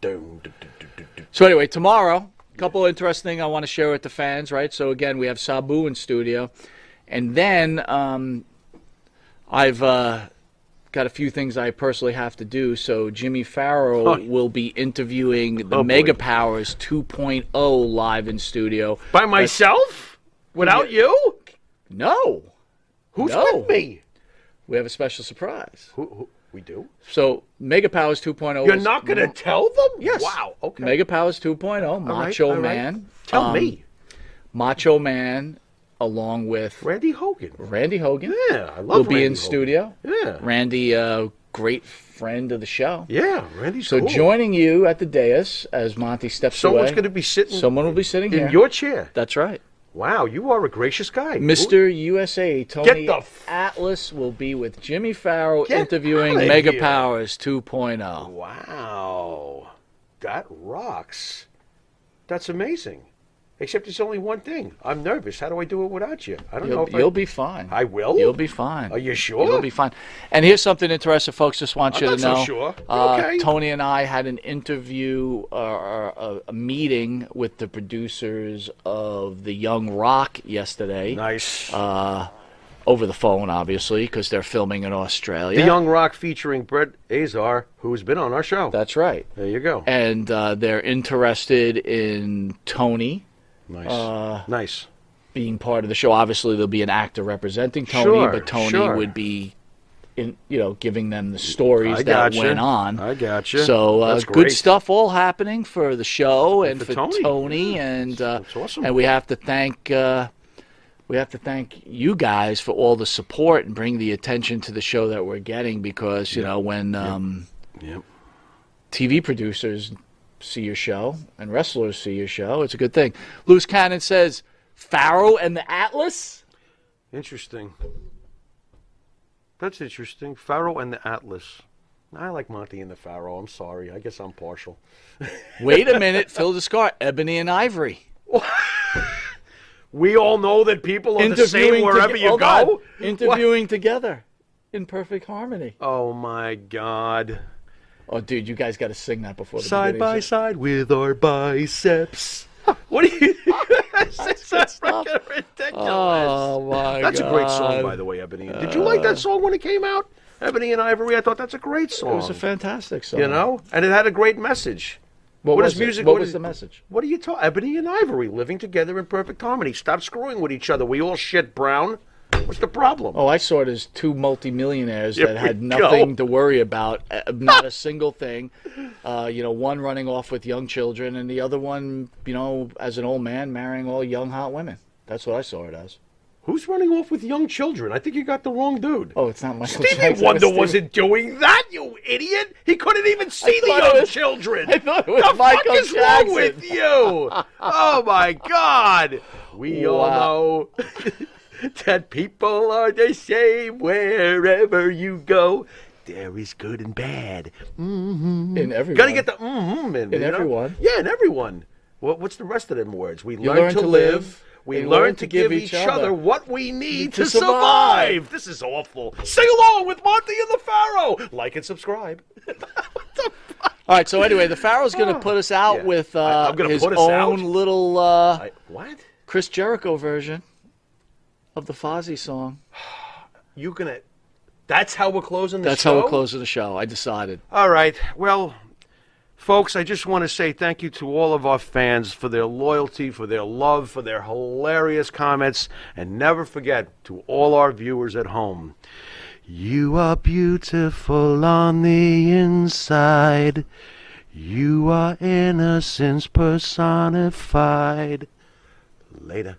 Dun, dun, dun, dun, dun, dun. So anyway, tomorrow, a couple of interesting things I want to share with the fans, right? So again, we have Sabu in studio, and then I've got a few things I personally have to do. So Jimmy Farrow will be interviewing the Oh, boy. Mega Powers 2.0 live in studio. By myself? Without you? No, Who's No. with me? we have a special surprise. Who we do? So Mega Powers 2.0. You're is- not going to tell them? Yes. Wow. Okay. Mega Powers 2.0, All right, Macho all right. Man. Tell me. Macho Man, along with Randy Hogan. Randy Hogan. Yeah, I love will be Randy in Hogan. studio. Yeah. Randy, great friend of the show. Yeah, Randy's So cool. joining you at the dais as Monty steps Someone's away. going to be sitting Someone will be sitting in here. your chair. That's right. Wow, you are a gracious guy. Mr. USA Tony the f- Atlas will be with Jimmy Farrow Get interviewing outta Mega here. Powers 2.0. Wow. That rocks. That's amazing. Except it's only one thing. I'm nervous. How do I do it without you? I don't know if You'll be fine. I will? You'll be fine. Are you sure? You'll be fine. And here's something interesting, folks. Just want I'm you not to so know. sure. Okay. Tony and I had an interview, a meeting with the producers of The Young Rock yesterday. Nice. Over the phone, obviously, because they're filming in Australia. The Young Rock featuring Brett Azar, who's been on our show. That's right. There you go. And they're interested in Tony Nice. Nice. being part of the show. Obviously, there'll be an actor representing Tony, Sure, but Tony sure. would be, giving them the stories I that gotcha. went on. I gotcha. So That's good great. stuff all happening for the show and for for Tony. and That's awesome. and we have to thank you guys for all the support and bring the attention to the show that we're getting because when Yep. TV producers see your show and wrestlers see your show, it's a good thing. Loose Cannon says Farrow and the Atlas. Interesting. That's interesting. Pharaoh and the Atlas. I like Monty and the Pharaoh. I'm sorry. I guess I'm partial. Wait a minute, Phil Descar, Ebony and Ivory. We all know that people are the same wherever you hold go. on. Interviewing together in perfect harmony. Oh my God. Oh, dude, you guys got to sing that before the Side beginning. by side with our biceps. What do you? It's freaking ridiculous. Oh my That's a great song, God. by the way, Ebony. Did you like that song when it came out? Ebony and Ivory. I thought that's a great song. It was a fantastic song. You know, and it had a great message. what what was is it? music- What what was is- the message? What are you talking? Ebony and Ivory living together in perfect harmony. Stop screwing with each other. We all shit brown. What's the problem? Oh, I saw it as two multimillionaires Here that had we nothing go. to worry about, not a single thing. One running off with young children, and the other one, as an old man, marrying all young hot women. That's what I saw it as. Who's running off with young children? I think you got the wrong dude. Oh, it's not Michael Stevie Jackson. Wonder It's Stevie- wasn't doing that, you idiot. He couldn't even see the thought it young was- children. I thought it was the Michael fuck is Jackson. wrong with you? Oh my God! We all know that people are the same wherever you go. There is good and bad. In everyone. Got to get the in everyone. Yeah, in everyone. What's the rest of them words? We You learn to live. We and learn to give each other what we need to survive. This is awful. Sing along with Monty and the Pharaoh. Like and subscribe. All right, so anyway, the Pharaoh's going to put us out Yeah. with I'm gonna his put us own out? little What? Chris Jericho version of the Fozzy song. You gonna? That's how we're closing the That's show? how we're closing the show. I decided. All right. Well, folks, I just want to say thank you to all of our fans for their loyalty, for their love, for their hilarious comments, and never forget to all our viewers at home. You are beautiful on the inside. You are innocence personified. Later.